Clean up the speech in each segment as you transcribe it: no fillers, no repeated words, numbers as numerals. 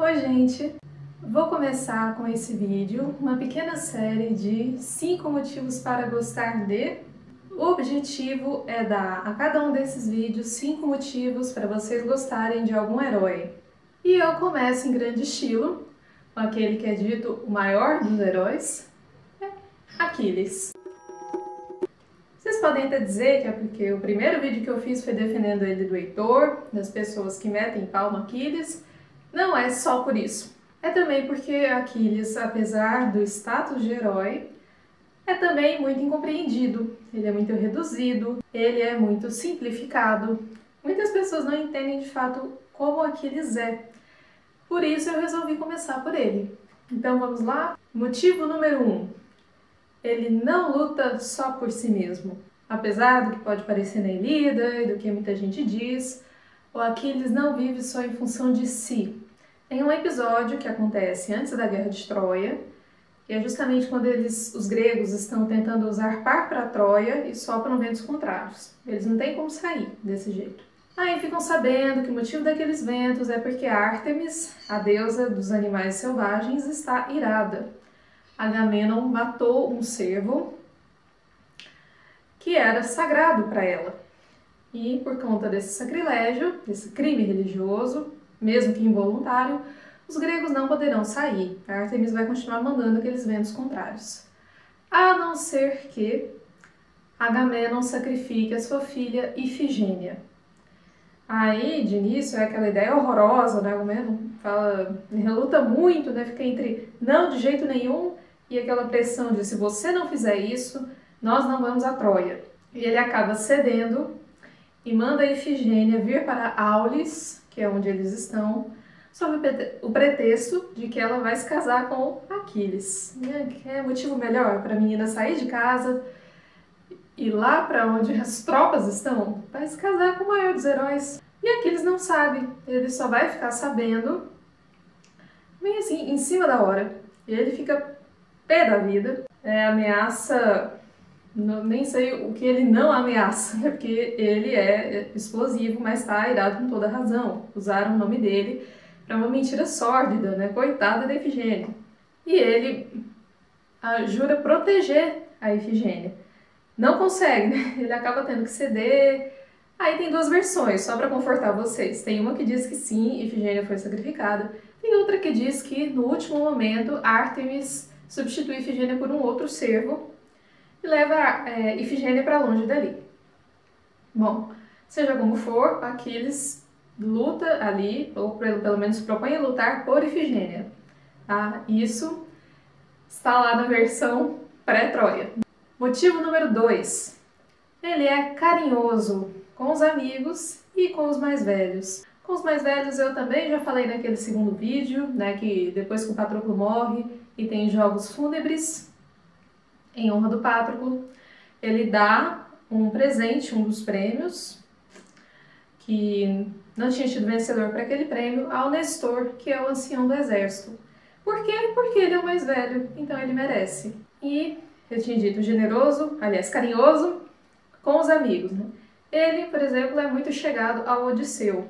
Oi gente, vou começar com esse vídeo, uma pequena série de 5 motivos para gostar de. O objetivo é dar a cada um desses vídeos 5 motivos para vocês gostarem de algum herói. E eu começo em grande estilo, com aquele que é dito o maior dos heróis, Aquiles. Vocês podem até dizer que é porque o primeiro vídeo que eu fiz foi defendendo ele do Heitor, das pessoas que metem pau no Aquiles. Não é só por isso. É também porque Aquiles, apesar do status de herói, é também muito incompreendido. Ele é muito reduzido, ele é muito simplificado. Muitas pessoas não entendem de fato como Aquiles é. Por isso eu resolvi começar por ele. Então vamos lá? Motivo número 1. Ele não luta só por si mesmo. Apesar do que pode parecer na Ilíada e do que muita gente diz, o Aquiles não vive só em função de si. Tem um episódio que acontece antes da Guerra de Troia, que é justamente quando os gregos estão tentando usar par para Troia e sopram ventos contrários. Eles não têm como sair desse jeito. Aí ficam sabendo que o motivo daqueles ventos é porque Ártemis, a deusa dos animais selvagens, está irada. Agamenon matou um cervo que era sagrado para ela. E por conta desse sacrilégio, desse crime religioso, mesmo que involuntário, os gregos não poderão sair. A Ártemis vai continuar mandando aqueles ventos contrários. A não ser que Agamenon sacrifique a sua filha Ifigênia. Aí, de início, é aquela ideia horrorosa, né? Agamenon fala, reluta muito, né? Fica entre não de jeito nenhum e aquela pressão de se você não fizer isso, nós não vamos a Troia. E ele acaba cedendo e manda a Ifigênia vir para Aulis, que é onde eles estão, sob o pretexto de que ela vai se casar com Aquiles. É motivo melhor para a menina sair de casa e ir lá para onde as tropas estão, vai se casar com o maior dos heróis. E Aquiles não sabe, ele só vai ficar sabendo, bem assim, em cima da hora. E ele fica pé da vida, ameaça. Nem sei o que ele não ameaça, né? Porque ele é explosivo, mas está irado com toda razão. Usaram o nome dele para uma mentira sórdida, né? Coitada da Ifigênia. E ele jura proteger a Ifigênia. Não consegue, né? Ele acaba tendo que ceder. Aí tem duas versões, só para confortar vocês. Tem uma que diz que sim, Ifigênia foi sacrificada. Tem outra que diz que no último momento Ártemis substitui Ifigênia por um outro cervo e leva Ifigênia para longe dali. Bom, seja como for, Aquiles luta ali, ou pelo menos propõe a lutar por Ifigênia. Tá? Isso está lá na versão pré-Troia. Motivo número 2. Ele é carinhoso com os amigos e com os mais velhos. Com os mais velhos eu também já falei naquele segundo vídeo, né, que depois que o Patroclo morre e tem jogos fúnebres, em honra do Patroclo, ele dá um presente, um dos prêmios, que não tinha tido vencedor para aquele prêmio, ao Nestor, que é o ancião do exército. Por quê? Porque ele é o mais velho, então ele merece. E eu tinha dito generoso, aliás, carinhoso, com os amigos, né? Ele, por exemplo, é muito chegado ao Odisseu.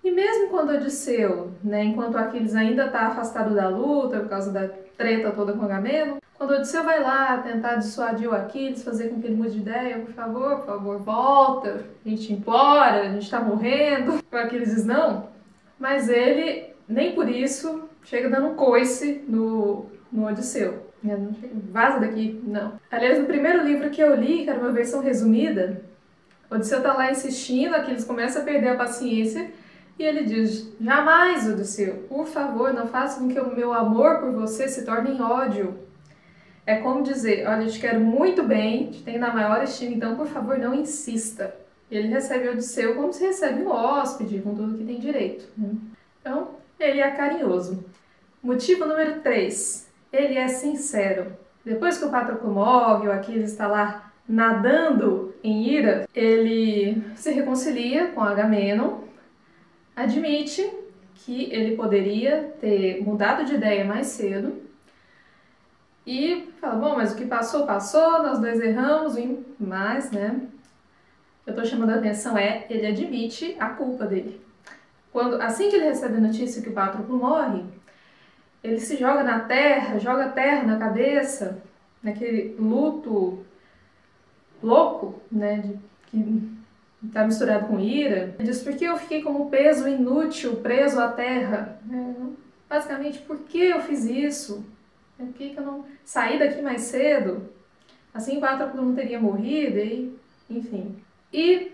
E mesmo quando Odisseu, né, enquanto Aquiles ainda está afastado da luta por causa da treta toda com Agamenon, quando Odisseu vai lá tentar dissuadir o Aquiles, fazer com que ele mude de ideia, por favor, volta, a gente implora, a gente está morrendo. O Aquiles diz não, mas ele, nem por isso, chega dando um coice no Odisseu. Vaza daqui, não. Aliás, no primeiro livro que eu li, que era uma versão resumida, Odisseu tá lá insistindo, Aquiles começa a perder a paciência, e ele diz, jamais, Odisseu, por favor, não faça com que o meu amor por você se torne em ódio. É como dizer, olha, eu te quero muito bem, te tenho na maior estima, então, por favor, não insista. E ele recebe Odisseu como se recebe um hóspede, com tudo que tem direito. Né? Então, ele é carinhoso. Motivo número 3. Ele é sincero. Depois que o Patroclo morre, o Aquiles está lá nadando em ira, ele se reconcilia com Agamenon, admite que ele poderia ter mudado de ideia mais cedo e fala, bom, mas o que passou, passou, nós dois erramos, mas, né, eu tô chamando a atenção ele admite a culpa dele. Assim que ele recebe a notícia que o Patroclo morre, ele se joga na terra, joga a terra na cabeça, naquele luto louco, né, que está misturado com ira. Ele diz, por que eu fiquei como peso inútil, preso à terra? Basicamente, por que eu fiz isso? Por que eu não saí daqui mais cedo? Assim o Patroclo não teria morrido, enfim. E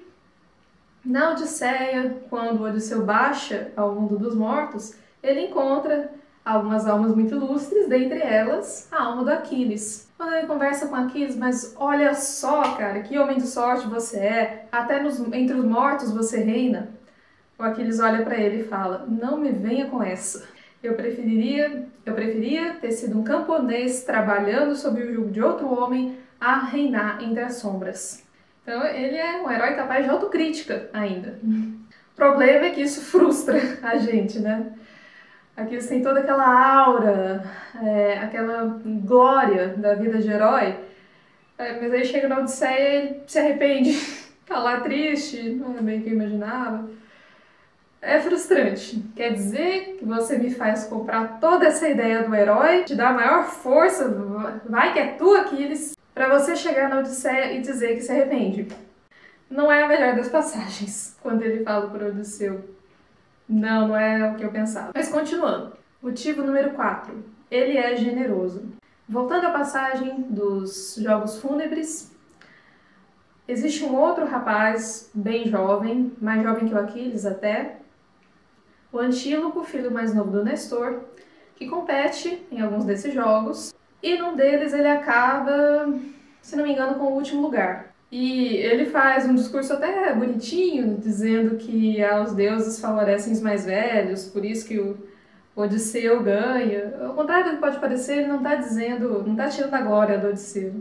na Odisseia, quando Odisseu baixa ao mundo dos mortos, ele encontra algumas almas muito ilustres, dentre elas a alma do Aquiles. Quando ele conversa com Aquiles, mas olha só, cara, que homem de sorte você é, até entre os mortos você reina. O Aquiles olha para ele e fala, não me venha com essa. Eu preferia ter sido um camponês trabalhando sob o jugo de outro homem a reinar entre as sombras. Então ele é um herói capaz de autocrítica ainda. O problema é que isso frustra a gente, né? Aquiles tem toda aquela aura, aquela glória da vida de herói, mas aí chega na Odisseia e ele se arrepende, tá lá triste, não é bem o que eu imaginava. É frustrante. Quer dizer que você me faz comprar toda essa ideia do herói, te dá maior força, vai que é tu, Aquiles, pra você chegar na Odisseia e dizer que se arrepende. Não é a melhor das passagens, quando ele fala por Odisseu. Não é o que eu pensava. Mas continuando. Motivo número 4. Ele é generoso. Voltando à passagem dos Jogos Fúnebres, existe um outro rapaz, bem jovem, mais jovem que o Aquiles até, o Antíloco, filho mais novo do Nestor, que compete em alguns desses jogos, e num deles ele acaba, se não me engano, com o último lugar. E ele faz um discurso até bonitinho, dizendo que os deuses favorecem os mais velhos, por isso que o Odisseu ganha. Ao contrário do que pode parecer, ele não está dizendo, não está tirando a glória do Odisseu.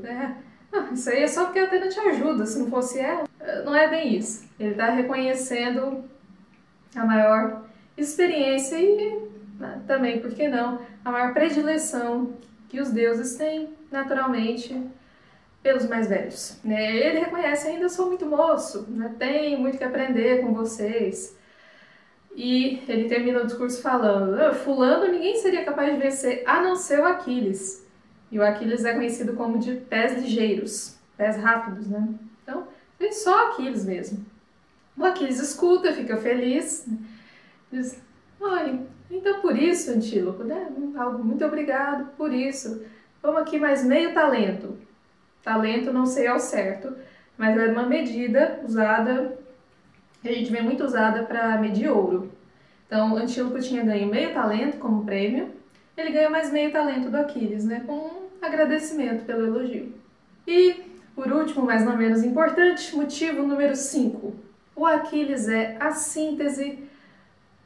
Isso aí é só porque a Atena te ajuda, se não fosse ela. Não é bem isso. Ele está reconhecendo a maior experiência e também, por que não, a maior predileção que os deuses têm, naturalmente, pelos mais velhos. Ele reconhece, ainda sou muito moço, tenho muito que aprender com vocês. E ele termina o discurso falando, fulano ninguém seria capaz de vencer, a não ser o Aquiles. E o Aquiles é conhecido como de pés ligeiros, pés rápidos, né? Então, é só Aquiles mesmo. O Aquiles escuta, fica feliz, diz, olha, então por isso, Antíloco, muito obrigado por isso. Vamos aqui mais meio talento. Talento não sei ao certo, mas era uma medida usada, que a gente vê muito usada para medir ouro. Então, Antíloco tinha ganho meio talento como prêmio, ele ganha mais meio talento do Aquiles, né, com um agradecimento pelo elogio. E, por último, mas não menos importante, motivo número 5. O Aquiles é a síntese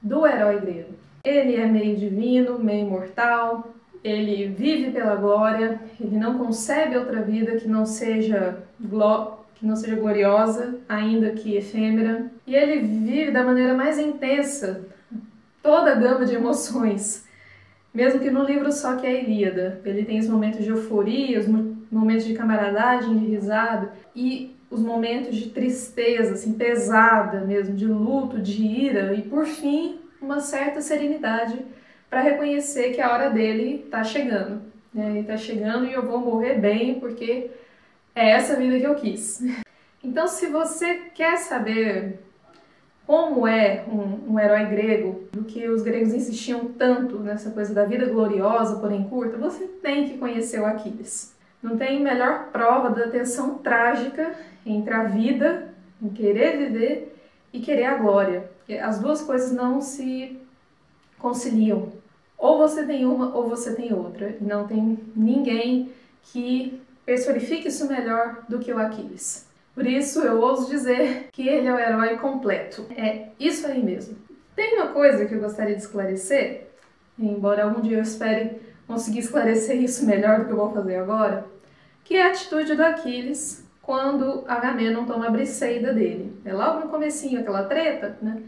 do herói grego. Ele é meio divino, meio mortal, ele vive pela glória, ele não concebe outra vida que não seja gloriosa, ainda que efêmera. E ele vive da maneira mais intensa toda a gama de emoções, mesmo que no livro só que é a Ilíada. Ele tem os momentos de euforia, os momentos de camaradagem, de risada, e os momentos de tristeza, assim, pesada mesmo, de luto, de ira, e por fim, uma certa serenidade para reconhecer que a hora dele está chegando. Ele está chegando e eu vou morrer bem, porque é essa vida que eu quis. Então, se você quer saber como é um herói grego, do que os gregos insistiam tanto nessa coisa da vida gloriosa, porém curta, você tem que conhecer o Aquiles. Não tem melhor prova da tensão trágica entre a vida, em querer viver, e querer a glória. Porque as duas coisas não se conciliam. Ou você tem uma ou você tem outra. E não tem ninguém que personifique isso melhor do que o Aquiles. Por isso eu ouso dizer que ele é o herói completo. É isso aí mesmo. Tem uma coisa que eu gostaria de esclarecer, embora algum dia eu espere conseguir esclarecer isso melhor do que eu vou fazer agora, que é a atitude do Aquiles quando Agamenon toma a Briseida dele. É logo no comecinho, aquela treta, né?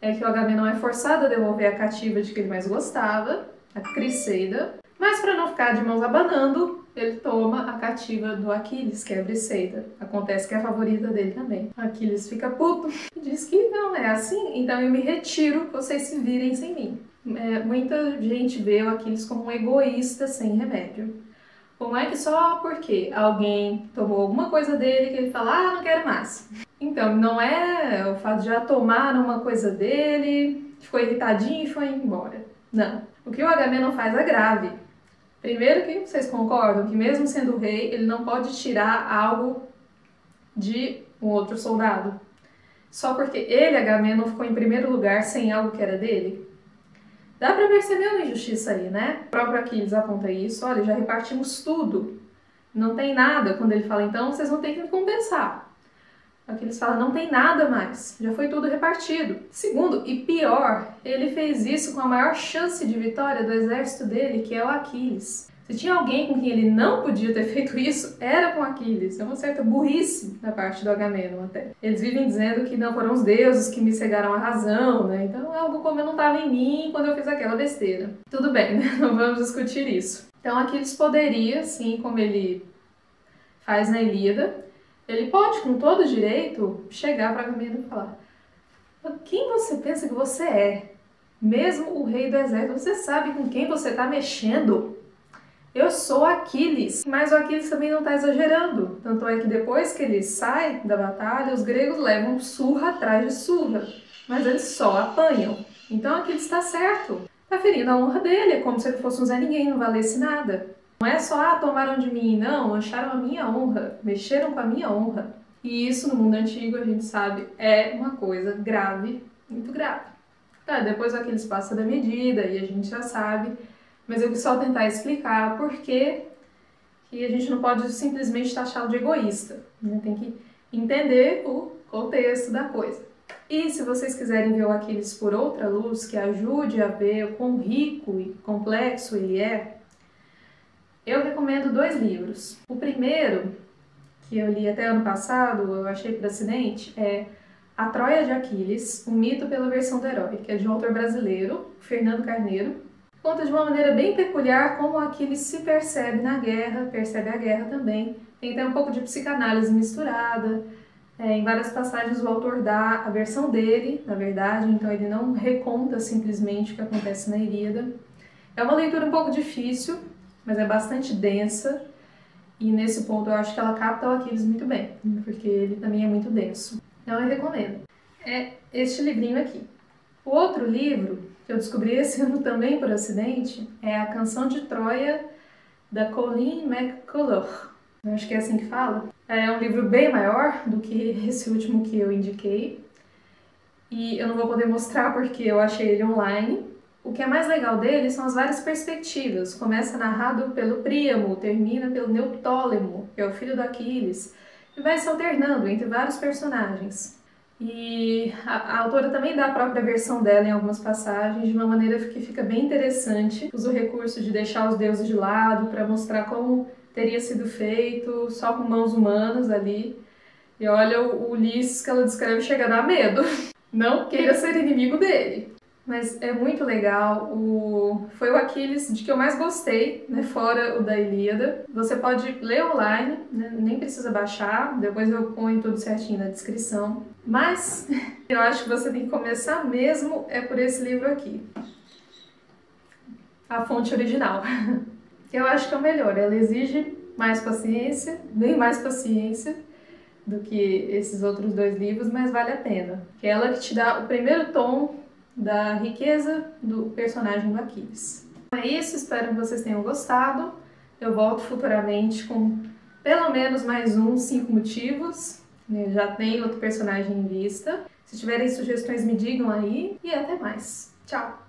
É que o Agamenon é forçado a devolver a cativa de que ele mais gostava, a Criseida, mas para não ficar de mãos abanando, ele toma a cativa do Aquiles, que é a Briseida. Acontece que é a favorita dele também. Aquiles fica puto e diz que não é assim, então eu me retiro, vocês se virem sem mim. Muita gente vê o Aquiles como um egoísta sem remédio. Como é que só porque alguém tomou alguma coisa dele que ele fala, ah, não quero mais. Então, não é o fato de já tomar uma coisa dele, ficou irritadinho e foi embora. Não. O que o Agamenon faz é grave. Primeiro que vocês concordam que mesmo sendo rei, ele não pode tirar algo de um outro soldado. Só porque ele, Agamenon, ficou em primeiro lugar sem algo que era dele. Dá pra perceber uma injustiça aí, né? O próprio Aquiles aponta isso, olha, já repartimos tudo. Não tem nada. Quando ele fala, então, vocês vão ter que compensar. Aquiles fala, não tem nada mais, já foi tudo repartido. Segundo, e pior, ele fez isso com a maior chance de vitória do exército dele, que é o Aquiles. Se tinha alguém com quem ele não podia ter feito isso, era com Aquiles. É uma certa burrice da parte do Agamenon até. Eles vivem dizendo que não foram os deuses que me cegaram a razão, né? Então algo como eu não estava em mim quando eu fiz aquela besteira. Tudo bem, né? Não vamos discutir isso. Então Aquiles poderia, sim, como ele faz na Ilíada, ele pode, com todo direito, chegar para Agamenon e falar: quem você pensa que você é? Mesmo o rei do exército, você sabe com quem você está mexendo? Eu sou Aquiles. Mas o Aquiles também não está exagerando. Tanto é que depois que ele sai da batalha, os gregos levam surra atrás de surra. Mas eles só apanham. Então Aquiles está certo. Está ferindo a honra dele. É como se ele fosse um Zé Ninguém, não valesse nada. Não é só, ah, tomaram de mim. Não, mancharam a minha honra. Mexeram com a minha honra. E isso, no mundo antigo, a gente sabe, é uma coisa grave, muito grave. Tá, depois o Aquiles passa da medida e a gente já sabe. Mas eu quis só tentar explicar por que a gente não pode simplesmente taxá-lo de egoísta, né? Tem que entender o contexto da coisa. E se vocês quiserem ver o Aquiles por outra luz, que ajude a ver o quão rico e complexo ele é, eu recomendo 2 livros. O primeiro, que eu li até ano passado, eu achei por acidente, é A Troia de Aquiles, um mito pela versão do herói, que é de um autor brasileiro, Fernando Carneiro. Conta de uma maneira bem peculiar como Aquiles se percebe na guerra, percebe a guerra também. Tem até um pouco de psicanálise misturada. Em várias passagens o autor dá a versão dele, na verdade, então ele não reconta simplesmente o que acontece na Ilíada. É uma leitura um pouco difícil, mas é bastante densa. E nesse ponto eu acho que ela capta o Aquiles muito bem, porque ele também é muito denso. Então eu recomendo. É este livrinho aqui. O outro livro, que eu descobri esse ano também por acidente, é A Canção de Troia, da Colleen McCulloch. Eu acho que é assim que fala. É um livro bem maior do que esse último que eu indiquei. E eu não vou poder mostrar porque eu achei ele online. O que é mais legal dele são as várias perspectivas. Começa narrado pelo Príamo, termina pelo Neoptólemo, que é o filho do Aquiles, e vai se alternando entre vários personagens. E a autora também dá a própria versão dela em algumas passagens, de uma maneira que fica bem interessante. Usa o recurso de deixar os deuses de lado para mostrar como teria sido feito, só com mãos humanas ali. E olha, o Ulisses que ela descreve chega a dar medo. Não queira ser inimigo dele. Mas é muito legal, foi o Aquiles de que eu mais gostei, né, fora o da Ilíada. Você pode ler online, né, nem precisa baixar, depois eu ponho tudo certinho na descrição. Mas eu acho que você tem que começar mesmo por esse livro aqui. A fonte original. Eu acho que é o melhor, ela exige mais paciência, bem mais paciência do que esses outros 2 livros, mas vale a pena. Que é ela que te dá o primeiro tom da riqueza do personagem do Aquiles. É isso, espero que vocês tenham gostado. Eu volto futuramente com pelo menos mais 5 motivos. Eu já tenho outro personagem em vista. Se tiverem sugestões, me digam aí. E até mais. Tchau!